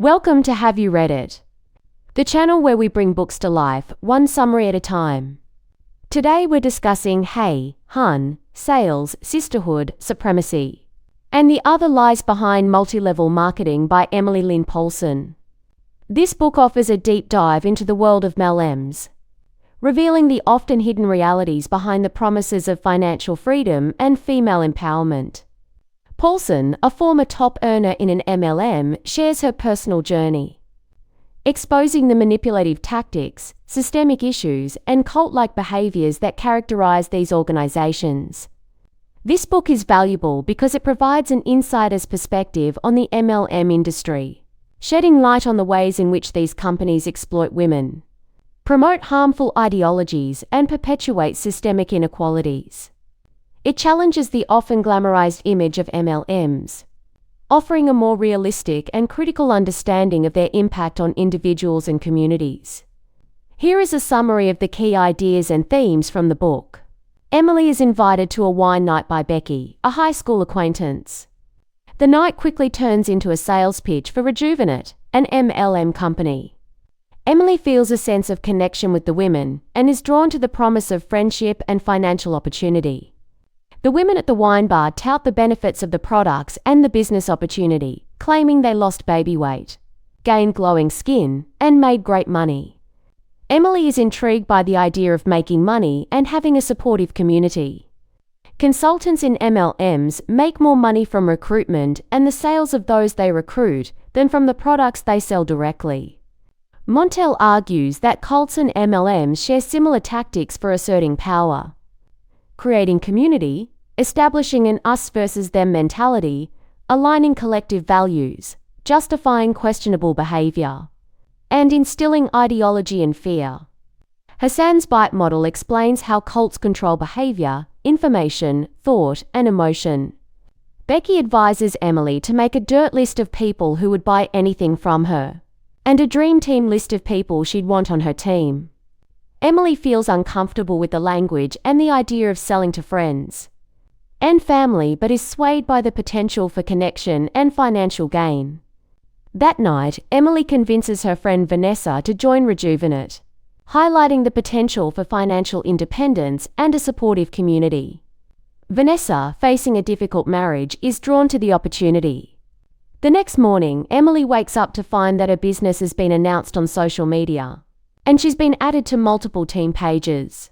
Welcome to Have You Read It? The channel where we bring books to life, one summary at a time. Today we're discussing Hey, Hun, Sales, Sisterhood, Supremacy, and the Other Lies Behind Multi-Level Marketing by Emily Lynn Paulson. This book offers a deep dive into the world of MLMs, revealing the often hidden realities behind the promises of financial freedom and female empowerment. Paulson, a former top earner in an MLM, shares her personal journey, exposing the manipulative tactics, systemic issues, and cult-like behaviors that characterize these organizations. This book is valuable because it provides an insider's perspective on the MLM industry, shedding light on the ways in which these companies exploit women, promote harmful ideologies, and perpetuate systemic inequalities. It challenges the often glamorized image of MLMs, offering a more realistic and critical understanding of their impact on individuals and communities. Here is a summary of the key ideas and themes from the book. Emily is invited to a wine night by Becky, a high school acquaintance. The night quickly turns into a sales pitch for Rejuvenate, an MLM company. Emily feels a sense of connection with the women and is drawn to the promise of friendship and financial opportunity. The women at the wine bar tout the benefits of the products and the business opportunity, claiming they lost baby weight, gained glowing skin, and made great money. Emily is intrigued by the idea of making money and having a supportive community. Consultants in MLMs make more money from recruitment and the sales of those they recruit than from the products they sell directly. Montel argues that cults and MLMs share similar tactics for asserting power, creating community, establishing an us versus them mentality, aligning collective values, justifying questionable behavior, and instilling ideology and fear. Hassan's bite model explains how cults control behavior, information, thought, and emotion. Becky advises Emily to make a dirt list of people who would buy anything from her, and a dream team list of people she'd want on her team. Emily feels uncomfortable with the language and the idea of selling to friends and family, but is swayed by the potential for connection and financial gain. That night, Emily convinces her friend Vanessa to join Rejuvenate, highlighting the potential for financial independence and a supportive community. Vanessa, facing a difficult marriage, is drawn to the opportunity. The next morning, Emily wakes up to find that her business has been announced on social media, and she's been added to multiple team pages.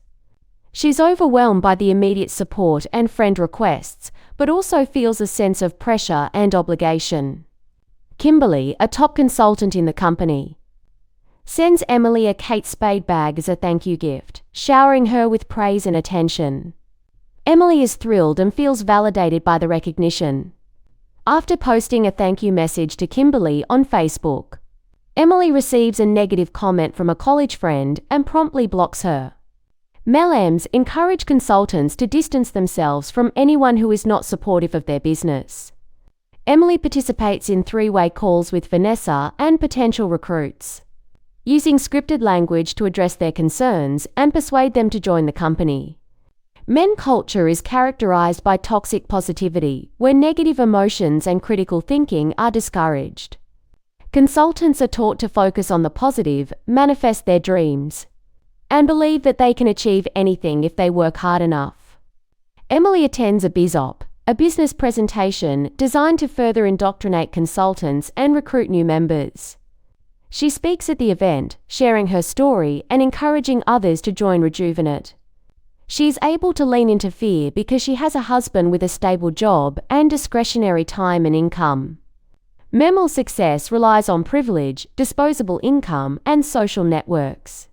She's overwhelmed by the immediate support and friend requests, but also feels a sense of pressure and obligation. Kimberly, a top consultant in the company, sends Emily a Kate Spade bag as a thank you gift, showering her with praise and attention. Emily is thrilled and feels validated by the recognition. After posting a thank you message to Kimberly on Facebook, Emily receives a negative comment from a college friend and promptly blocks her. MLMs encourage consultants to distance themselves from anyone who is not supportive of their business. Emily participates in three-way calls with Vanessa and potential recruits, using scripted language to address their concerns and persuade them to join the company. Men culture is characterized by toxic positivity, where negative emotions and critical thinking are discouraged. Consultants are taught to focus on the positive, manifest their dreams, and believe that they can achieve anything if they work hard enough. Emily attends a BizOp, a business presentation designed to further indoctrinate consultants and recruit new members. She speaks at the event, sharing her story and encouraging others to join Rejuvenate. She is able to lean into fear because she has a husband with a stable job and discretionary time and income. Memel's success relies on privilege, disposable income, and social networks.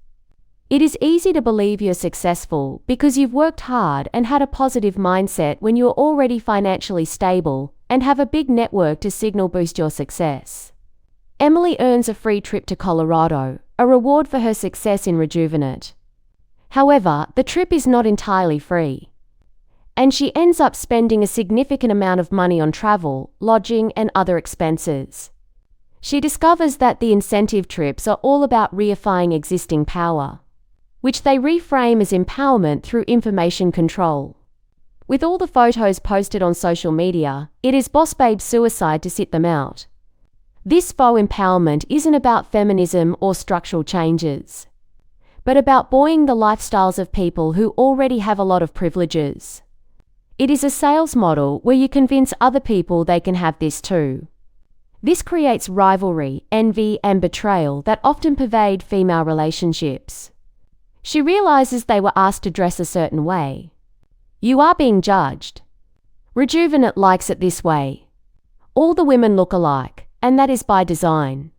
It is easy to believe you're successful because you've worked hard and had a positive mindset when you're already financially stable and have a big network to signal boost your success. Emily earns a free trip to Colorado, a reward for her success in Rejuvenate. However, the trip is not entirely free, and she ends up spending a significant amount of money on travel, lodging, and other expenses. She discovers that the incentive trips are all about reifying existing power, which they reframe as empowerment through information control. With all the photos posted on social media, it is Boss Babe's suicide to sit them out. This faux empowerment isn't about feminism or structural changes, but about buoying the lifestyles of people who already have a lot of privileges. It is a sales model where you convince other people they can have this too. This creates rivalry, envy, and betrayal that often pervade female relationships. She realizes they were asked to dress a certain way. You are being judged. Rejuvenate likes it this way. All the women look alike, and that is by design.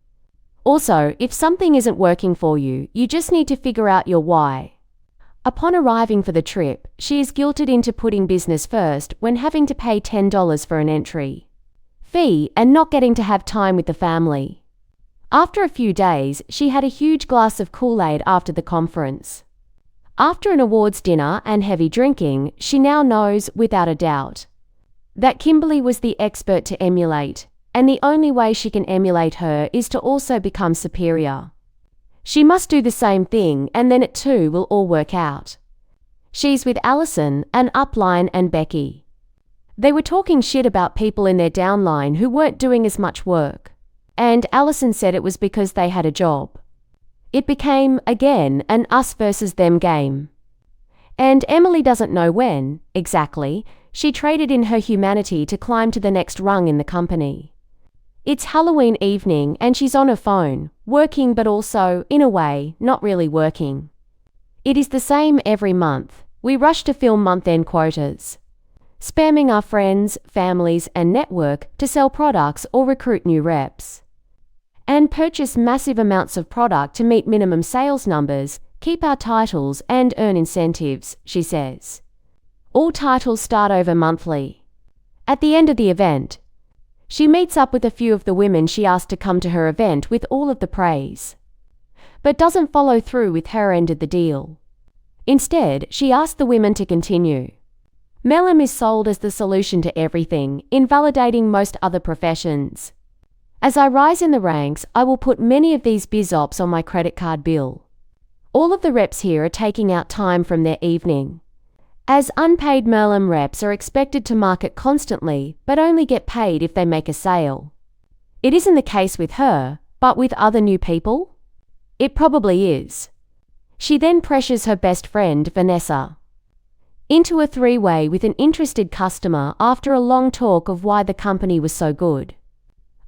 Also, if something isn't working for you, you just need to figure out your why. Upon arriving for the trip, she is guilted into putting business first when having to pay $10 for an entry fee and not getting to have time with the family. After a few days, she had a huge glass of Kool-Aid after the conference. After an awards dinner and heavy drinking, she now knows, without a doubt, that Kimberly was the expert to emulate, and the only way she can emulate her is to also become superior. She must do the same thing, and then it too will all work out. She's with Allison, an upline, and Becky. They were talking shit about people in their downline who weren't doing as much work, and Allison said it was because they had a job. It became, again, an us versus them game. And Emily doesn't know when, exactly, she traded in her humanity to climb to the next rung in the company. It's Halloween evening and she's on her phone, working but also, in a way, not really working. It is the same every month. We rush to fill month-end quotas, spamming our friends, families, and network to sell products or recruit new reps, and purchase massive amounts of product to meet minimum sales numbers, keep our titles, and earn incentives, she says. All titles start over monthly. At the end of the event, she meets up with a few of the women she asked to come to her event with all of the praise, but doesn't follow through with her end of the deal. Instead, she asked the women to continue. Melem is sold as the solution to everything, invalidating most other professions. As I rise in the ranks, I will put many of these biz ops on my credit card bill. All of the reps here are taking out time from their evening, as unpaid Melem reps are expected to market constantly but only get paid if they make a sale. It isn't the case with her, but with other new people? It probably is. She then pressures her best friend, Vanessa, into a three-way with an interested customer after a long talk of why the company was so good.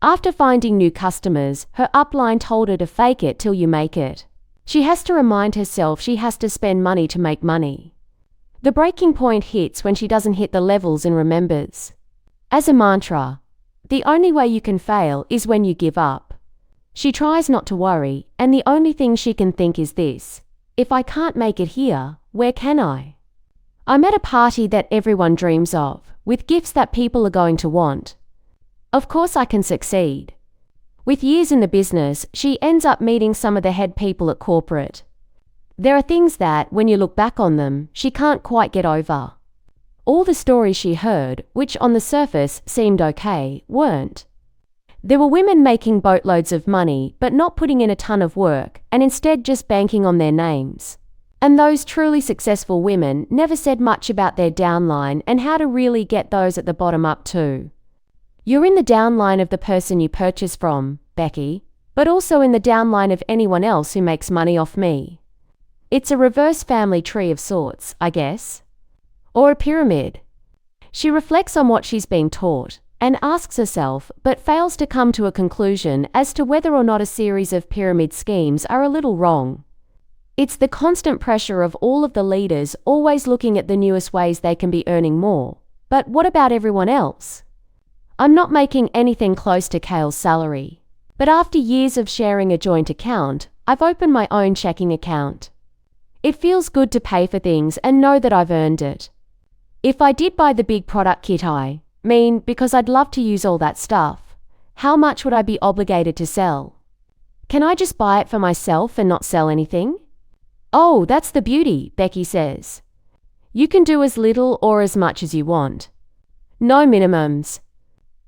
After finding new customers, her upline told her to fake it till you make it. She has to remind herself she has to spend money to make money. The breaking point hits when she doesn't hit the levels and remembers, as a mantra, the only way you can fail is when you give up. She tries not to worry, and the only thing she can think is this: if I can't make it here, where can I? I'm at a party that everyone dreams of, with gifts that people are going to want. Of course I can succeed. With years in the business, she ends up meeting some of the head people at corporate. There are things that, when you look back on them, she can't quite get over. All the stories she heard, which on the surface seemed okay, weren't. There were women making boatloads of money but not putting in a ton of work and instead just banking on their names. And those truly successful women never said much about their downline and how to really get those at the bottom up too. You're in the downline of the person you purchase from, Becky, but also in the downline of anyone else who makes money off me. It's a reverse family tree of sorts, I guess. Or a pyramid. She reflects on what she's being taught and asks herself, but fails to come to a conclusion as to whether or not a series of pyramid schemes are a little wrong. It's the constant pressure of all of the leaders always looking at the newest ways they can be earning more. But what about everyone else? I'm not making anything close to Kale's salary, but after years of sharing a joint account, I've opened my own checking account. It feels good to pay for things and know that I've earned it. If I did buy the big product kit, because I'd love to use all that stuff, how much would I be obligated to sell? Can I just buy it for myself and not sell anything? Oh, that's the beauty, Becky says. You can do as little or as much as you want. No minimums.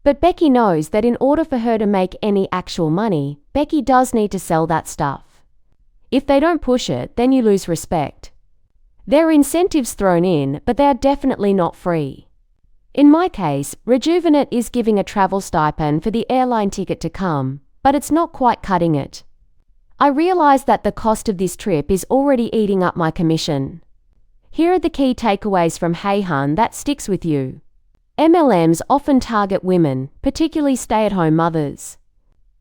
But Becky knows that in order for her to make any actual money, Becky does need to sell that stuff. If they don't push it, then you lose respect. There are incentives thrown in, but they are definitely not free. In my case, Rejuvenate is giving a travel stipend for the airline ticket to come, but it's not quite cutting it. I realize that the cost of this trip is already eating up my commission. Here are the key takeaways from Hey Hun that sticks with you. MLMs often target women, particularly stay-at-home mothers,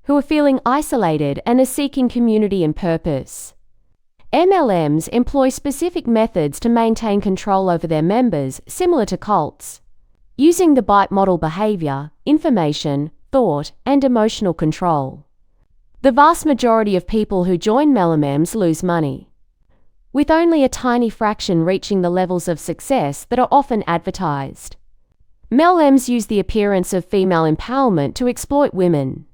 who are feeling isolated and are seeking community and purpose. MLMs employ specific methods to maintain control over their members, similar to cults, using the bite model behavior, information, thought, and emotional control. The vast majority of people who join MLMs lose money, with only a tiny fraction reaching the levels of success that are often advertised. MLMs use the appearance of female empowerment to exploit women,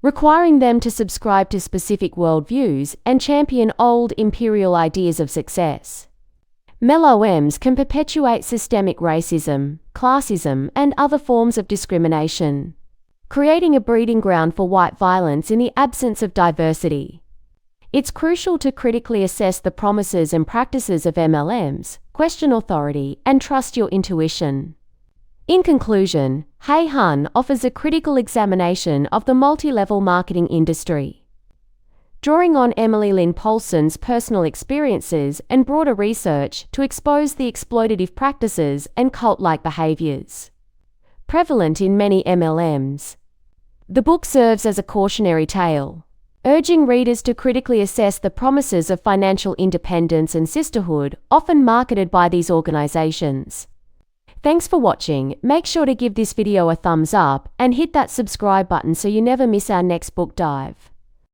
requiring them to subscribe to specific worldviews and champion old imperial ideas of success. MLMs can perpetuate systemic racism, classism, and other forms of discrimination, creating a breeding ground for white violence in the absence of diversity. It's crucial to critically assess the promises and practices of MLMs, question authority, and trust your intuition. In conclusion, Hey Hun offers a critical examination of the multi-level marketing industry, drawing on Emily Lynn Paulson's personal experiences and broader research to expose the exploitative practices and cult-like behaviors prevalent in many MLMs. The book serves as a cautionary tale, urging readers to critically assess the promises of financial independence and sisterhood often marketed by these organizations. Thanks for watching. Make sure to give this video a thumbs up and hit that subscribe button so you never miss our next book dive.